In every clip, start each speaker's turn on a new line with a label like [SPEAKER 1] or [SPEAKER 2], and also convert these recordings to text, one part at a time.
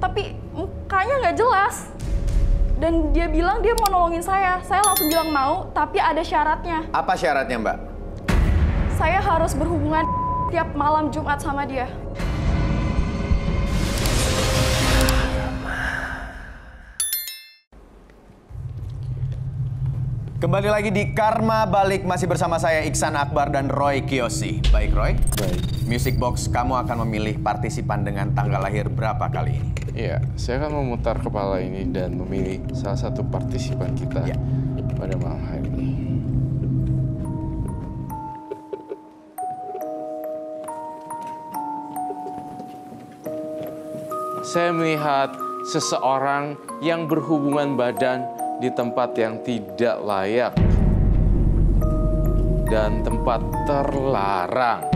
[SPEAKER 1] tapi mukanya nggak jelas. Dan dia bilang dia mau nolongin saya. Saya langsung bilang mau, tapi ada syaratnya.
[SPEAKER 2] Apa syaratnya, Mbak?
[SPEAKER 1] Saya harus berhubungan tiap malam Jumat sama dia.
[SPEAKER 2] Kembali lagi di Karma Balik, masih bersama saya Iksan Akbar dan Roy Kiyoshi. Baik, Roy?
[SPEAKER 3] Baik.
[SPEAKER 2] Music Box, kamu akan memilih partisipan dengan tanggal lahir berapa kali ini?
[SPEAKER 3] Iya, saya akan memutar kepala ini dan memilih salah satu partisipan kita pada malam hari ini. Saya melihat seseorang yang berhubungan badan di tempat yang tidak layak dan tempat terlarang.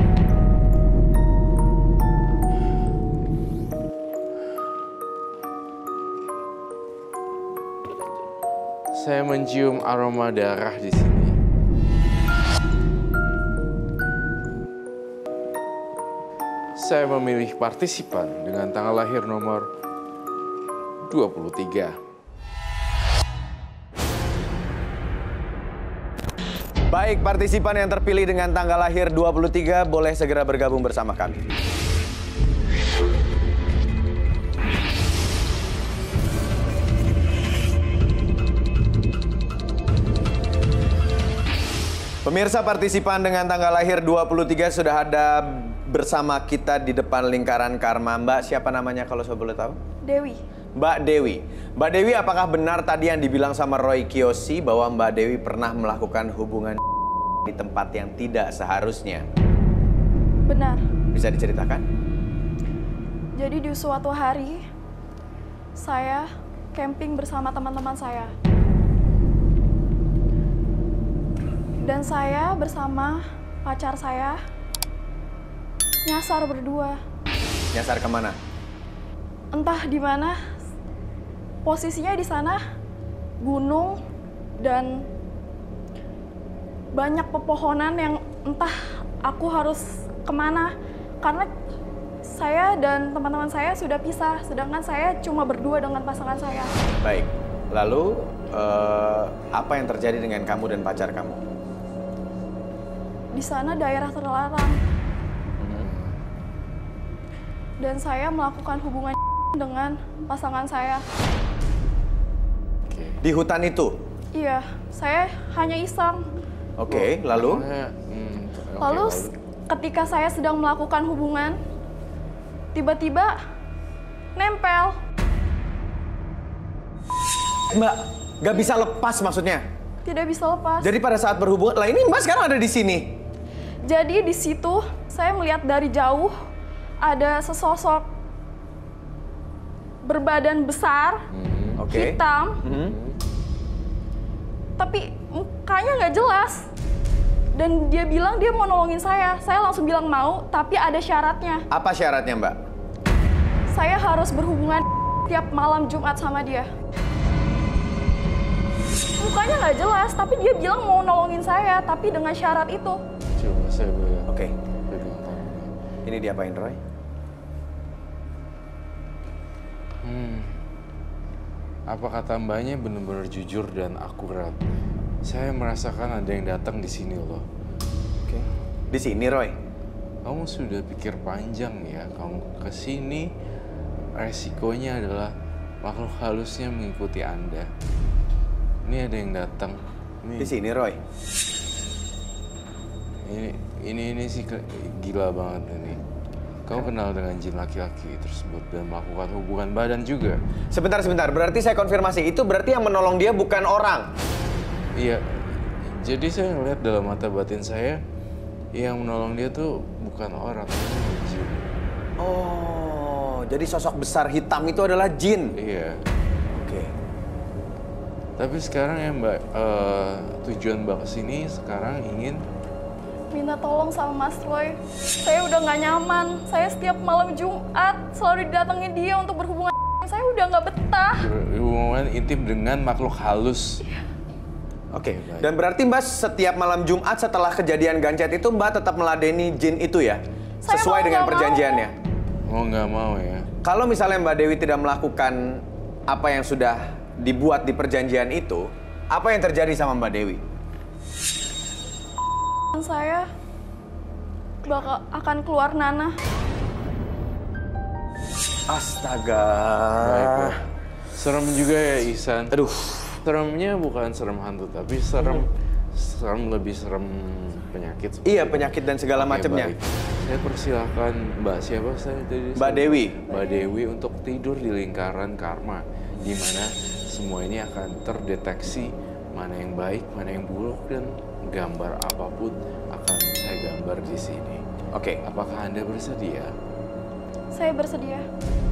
[SPEAKER 3] Saya mencium aroma darah di sini. Saya memilih partisipan dengan tanggal lahir nomor 23.
[SPEAKER 2] Baik, partisipan yang terpilih dengan tanggal lahir 23 boleh segera bergabung bersama kami. Pemirsa, partisipan dengan tanggal lahir 23 sudah ada bersama kita di depan lingkaran karma. Mbak, siapa namanya kalau saya boleh tahu?
[SPEAKER 1] Dewi.
[SPEAKER 2] Mbak Dewi. Mbak Dewi, apakah benar tadi yang dibilang sama Roy Kiyoshi bahwa Mbak Dewi pernah melakukan hubungan di tempat yang tidak seharusnya?
[SPEAKER 1] Benar.
[SPEAKER 2] Bisa diceritakan?
[SPEAKER 1] Jadi di suatu hari, saya camping bersama teman-teman saya. Dan saya bersama pacar saya nyasar berdua.
[SPEAKER 2] Nyasar kemana?
[SPEAKER 1] Entah di mana. Posisinya di sana gunung dan banyak pepohonan yang entah aku harus kemana. Karena saya dan teman-teman saya sudah pisah, sedangkan saya cuma berdua dengan pasangan saya.
[SPEAKER 2] Baik, lalu apa yang terjadi dengan kamu dan pacar kamu?
[SPEAKER 1] Di sana daerah terlarang. Dan saya melakukan hubungan dengan pasangan saya.
[SPEAKER 2] Di hutan itu?
[SPEAKER 1] Iya, saya hanya iseng.
[SPEAKER 2] Oke, lalu?
[SPEAKER 1] Lalu ketika saya sedang melakukan hubungan, tiba-tiba nempel.
[SPEAKER 2] Mbak, gak bisa lepas maksudnya?
[SPEAKER 1] Tidak bisa lepas.
[SPEAKER 2] Jadi pada saat berhubungan, lah ini Mbak sekarang ada di sini?
[SPEAKER 1] Jadi di situ saya melihat dari jauh ada sesosok berbadan besar, hitam, tapi mukanya nggak jelas. Dan dia bilang dia mau nolongin saya. Saya langsung bilang mau, tapi ada syaratnya.
[SPEAKER 2] Apa syaratnya, Mbak?
[SPEAKER 1] Saya harus berhubungan tiap malam Jumat sama dia. Mukanya nggak jelas, tapi dia bilang mau nolongin saya, tapi dengan syarat itu.
[SPEAKER 3] Coba saya boleh.
[SPEAKER 2] Oke. Ini diapain, Roy?
[SPEAKER 3] Apa kata mbaknya benar-benar jujur dan akurat. Saya merasakan ada yang datang di sini loh.
[SPEAKER 2] Oke. Di sini, Roy?
[SPEAKER 3] Kamu sudah pikir panjang ya. Kamu ke sini, resikonya adalah makhluk halusnya mengikuti Anda. Ini ada yang datang.
[SPEAKER 2] Di sini, Roy?
[SPEAKER 3] Ini sih gila banget ini. Kau kenal dengan jin laki-laki tersebut dan melakukan hubungan badan juga.
[SPEAKER 2] Sebentar. Berarti saya konfirmasi, itu berarti yang menolong dia bukan orang?
[SPEAKER 3] Iya. Jadi saya ngeliat dalam mata batin saya, yang menolong dia tuh bukan orang, jin.
[SPEAKER 2] Oh, jadi sosok besar hitam itu adalah jin?
[SPEAKER 3] Iya.
[SPEAKER 2] Oke.
[SPEAKER 3] Tapi sekarang ya Mbak, tujuan Mbak kesini sekarang ingin
[SPEAKER 1] Minta tolong sama Mas Roy. Saya udah nggak nyaman. Saya setiap malam Jumat selalu didatengin dia untuk berhubungan. Saya udah nggak betah.
[SPEAKER 3] berhubungan intim dengan makhluk halus.
[SPEAKER 2] Oke. Dan berarti Mbak setiap malam Jumat setelah kejadian gancet itu Mbak tetap meladeni jin itu ya?
[SPEAKER 1] Saya
[SPEAKER 2] Sesuai
[SPEAKER 1] mau
[SPEAKER 2] dengan
[SPEAKER 1] nggak
[SPEAKER 2] perjanjiannya?
[SPEAKER 3] Mau nggak mau ya.
[SPEAKER 2] Kalau misalnya Mbak Dewi tidak melakukan apa yang sudah dibuat di perjanjian itu, apa yang terjadi sama Mbak Dewi?
[SPEAKER 1] Saya akan keluar nanah.
[SPEAKER 2] Astaga.
[SPEAKER 3] Baiklah. Serem juga ya Ihsan.
[SPEAKER 2] Aduh.
[SPEAKER 3] Seremnya bukan serem hantu, tapi serem lebih serem penyakit.
[SPEAKER 2] Iya, penyakit dan segala
[SPEAKER 3] Oke,
[SPEAKER 2] macamnya.
[SPEAKER 3] baik. Saya persilahkan Mbak siapa saya tadi?
[SPEAKER 2] Mbak Dewi.
[SPEAKER 3] Mbak Dewi untuk tidur di lingkaran karma, di mana semua ini akan terdeteksi mana yang baik, mana yang buruk, dan gambar apapun akan saya gambar di sini.
[SPEAKER 2] Oke.
[SPEAKER 3] Apakah Anda bersedia?
[SPEAKER 1] Saya bersedia.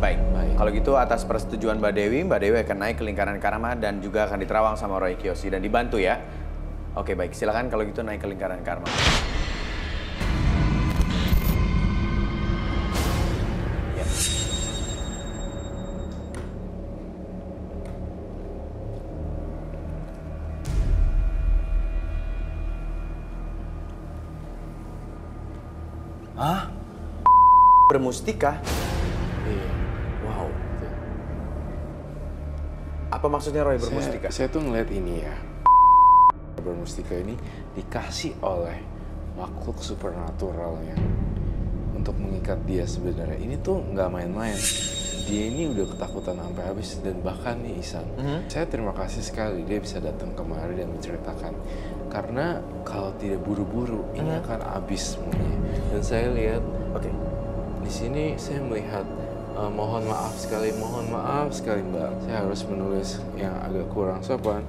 [SPEAKER 2] Baik.
[SPEAKER 3] Baik.
[SPEAKER 2] Kalau gitu atas persetujuan Mbak Dewi akan naik ke lingkaran karma dan juga akan diterawang sama Roy Kiyoshi dan dibantu ya. Oke, baik. Silakan kalau gitu naik ke lingkaran karma. Ya. Hah? Bermustika?
[SPEAKER 3] Iya.
[SPEAKER 2] Wow.
[SPEAKER 3] Betul.
[SPEAKER 2] Apa maksudnya Roy bermustika?
[SPEAKER 3] Saya tuh ngeliat ini ya. Bermustika ini dikasih oleh makhluk supernatural ya untuk mengikat dia sebenarnya. Ini tuh nggak main-main. Dia ini udah ketakutan sampai habis dan bahkan nih Ihsan, saya terima kasih sekali dia bisa datang kemari dan menceritakan. Karena kalau tidak buru-buru ini akan habis semuanya. Dan saya lihat
[SPEAKER 2] Oke.
[SPEAKER 3] di sini saya melihat mohon maaf sekali Mbak. Saya harus menulis yang agak kurang sopan.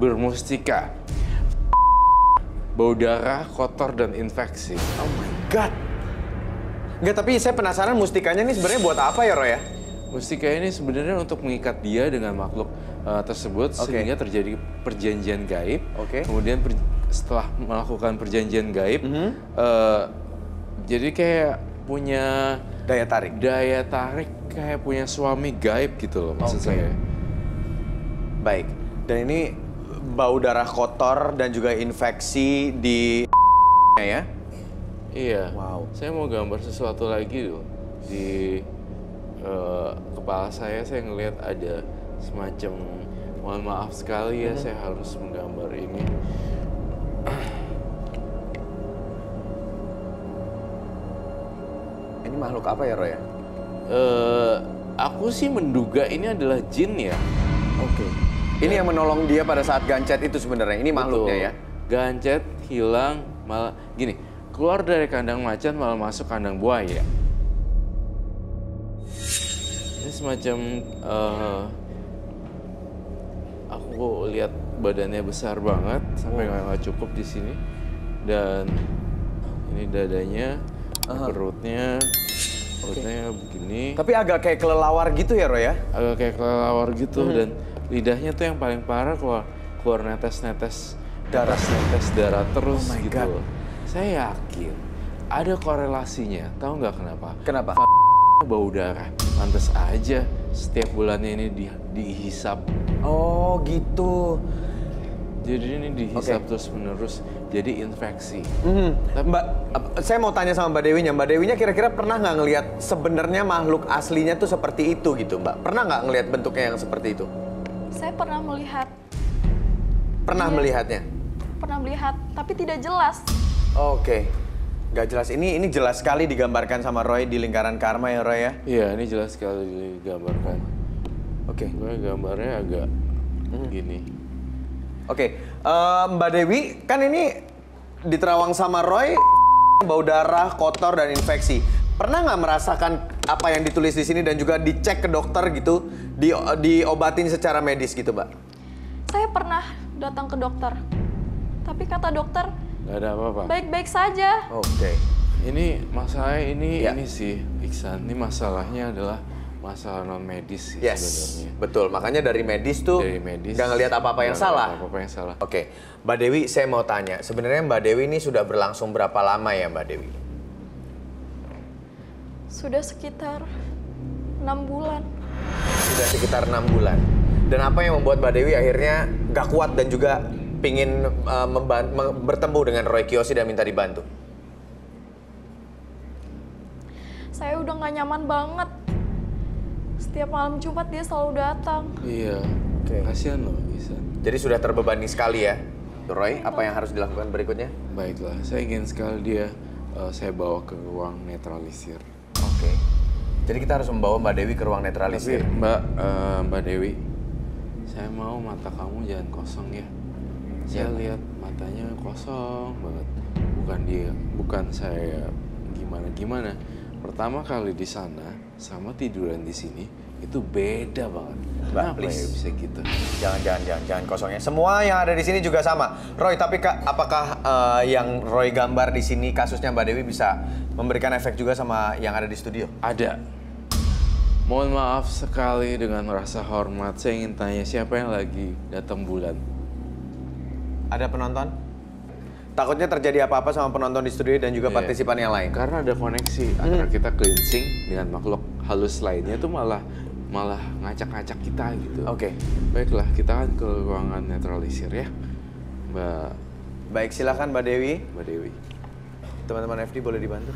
[SPEAKER 3] Bermustika, bau darah, kotor dan infeksi.
[SPEAKER 2] Oh my god. Enggak, tapi saya penasaran mustikanya ini sebenarnya buat apa ya, Roy ya?
[SPEAKER 3] Mustika ini sebenarnya untuk mengikat dia dengan makhluk tersebut sehingga terjadi perjanjian gaib.
[SPEAKER 2] Oke.
[SPEAKER 3] Kemudian setelah melakukan perjanjian gaib, jadi kayak punya
[SPEAKER 2] Daya tarik.
[SPEAKER 3] kayak punya suami gaib gitu loh maksud
[SPEAKER 2] Oke.
[SPEAKER 3] saya.
[SPEAKER 2] Baik. Dan ini bau darah kotor dan juga infeksi di ya?
[SPEAKER 3] Iya.
[SPEAKER 2] Wow.
[SPEAKER 3] Saya mau gambar sesuatu lagi loh di kepala saya ngelihat ada semacam, mohon maaf sekali ya saya harus menggambar ini.
[SPEAKER 2] Ini makhluk apa ya, Roy ya?
[SPEAKER 3] Aku sih menduga ini adalah jin ya.
[SPEAKER 2] Oke. Ini yang menolong dia pada saat gancet itu sebenarnya. Ini makhluknya ya.
[SPEAKER 3] Gancet, hilang, malah gini, keluar dari kandang macan malah masuk kandang buaya. Ini semacam aku lihat badannya besar banget sampai nggak cukup di sini, dan ini dadanya, perutnya begini.
[SPEAKER 2] Tapi agak kayak kelelawar gitu ya, Roy ya?
[SPEAKER 3] Agak kayak kelelawar gitu, dan lidahnya tuh yang paling parah keluar netes-netes darah terus
[SPEAKER 2] Oh my
[SPEAKER 3] gitu.
[SPEAKER 2] God.
[SPEAKER 3] Saya yakin ada korelasinya. Tahu nggak kenapa?
[SPEAKER 2] Kenapa?
[SPEAKER 3] Bau darah. Pantes aja setiap bulannya ini dihisap.
[SPEAKER 2] Oh, gitu.
[SPEAKER 3] Jadi ini dihisap terus menerus, jadi infeksi.
[SPEAKER 2] Mbak, saya mau tanya sama Mbak Dewinya. Mbak Dewinya kira-kira pernah nggak ngelihat sebenarnya makhluk aslinya tuh seperti itu gitu, Mbak? Pernah nggak ngelihat bentuknya yang seperti itu?
[SPEAKER 1] Saya pernah melihat.
[SPEAKER 2] Pernah
[SPEAKER 1] Iya.
[SPEAKER 2] melihatnya?
[SPEAKER 1] Pernah melihat, tapi tidak jelas.
[SPEAKER 2] Oke. Nggak jelas. Ini jelas sekali digambarkan sama Roy di lingkaran karma ya, Roy ya?
[SPEAKER 3] Iya, ini jelas sekali digambarkan.
[SPEAKER 2] Oke.
[SPEAKER 3] Gue gambarnya agak gini.
[SPEAKER 2] Oke. Mbak Dewi, kan ini diterawang sama Roy, bau darah, kotor, dan infeksi. Pernah nggak merasakan apa yang ditulis di sini dan juga dicek ke dokter gitu, diobatin secara medis gitu, Mbak?
[SPEAKER 1] Saya pernah datang ke dokter. Tapi kata dokter,
[SPEAKER 3] Gak ada apa-apa.
[SPEAKER 1] baik-baik saja.
[SPEAKER 2] Oke.
[SPEAKER 3] Ini masalahnya
[SPEAKER 2] Ya.
[SPEAKER 3] ini sih, Iksan. Ini masalahnya adalah masalah non medis sih
[SPEAKER 2] Yes,
[SPEAKER 3] sebenarnya.
[SPEAKER 2] betul. Makanya dari medis tuh
[SPEAKER 3] Dari medis
[SPEAKER 2] nggak ngelihat apa-apa yang
[SPEAKER 3] nggak
[SPEAKER 2] salah.
[SPEAKER 3] ngeliat apa-apa yang salah.
[SPEAKER 2] Oke, Mbak Dewi, saya mau tanya. Sebenarnya Mbak Dewi ini sudah berlangsung berapa lama ya, Mbak Dewi?
[SPEAKER 1] Sudah sekitar 6 bulan.
[SPEAKER 2] Sudah sekitar 6 bulan. Dan apa yang membuat Mbak Dewi akhirnya nggak kuat dan juga pingin bertemu dengan Roy Kiyoshi dan minta dibantu?
[SPEAKER 1] saya udah nggak nyaman banget. Setiap malam Jumat dia selalu datang.
[SPEAKER 3] Iya,
[SPEAKER 2] Oke.
[SPEAKER 3] kasihan loh Isan.
[SPEAKER 2] Jadi sudah terbebani sekali ya. Roy, apa yang harus dilakukan berikutnya?
[SPEAKER 3] Baiklah, saya ingin sekali dia saya bawa ke ruang netralisir.
[SPEAKER 2] Oke. Jadi kita harus membawa Mbak Dewi ke ruang
[SPEAKER 3] Tapi
[SPEAKER 2] netralisir.
[SPEAKER 3] Mbak Dewi, saya mau mata kamu jangan kosong ya. Saya lihat matanya kosong banget. Bukan saya gimana. Pertama kali di sana sama tiduran di sini itu beda banget.
[SPEAKER 2] Mbak,
[SPEAKER 3] Kenapa
[SPEAKER 2] please.
[SPEAKER 3] ya bisa gitu?
[SPEAKER 2] Jangan kosongnya. Semua yang ada di sini juga sama. Roy, tapi apakah yang Roy gambar di sini kasusnya Mbak Dewi bisa memberikan efek juga sama yang ada di studio?
[SPEAKER 3] Ada. Mohon maaf sekali dengan rasa hormat. Saya ingin tanya siapa yang lagi datang bulan?
[SPEAKER 2] Ada penonton? Takutnya terjadi apa-apa sama penonton di studio dan juga
[SPEAKER 3] Iya.
[SPEAKER 2] partisipan yang lain.
[SPEAKER 3] Karena ada koneksi antara kita cleansing dengan makhluk halus lainnya itu malah ngacak-ngacak kita gitu.
[SPEAKER 2] Oke.
[SPEAKER 3] Baiklah, kita kan ke ruangan netralisir ya,
[SPEAKER 2] Baik, silakan Mbak Dewi.
[SPEAKER 3] Mbak Dewi.
[SPEAKER 2] Teman-teman FD boleh dibantu.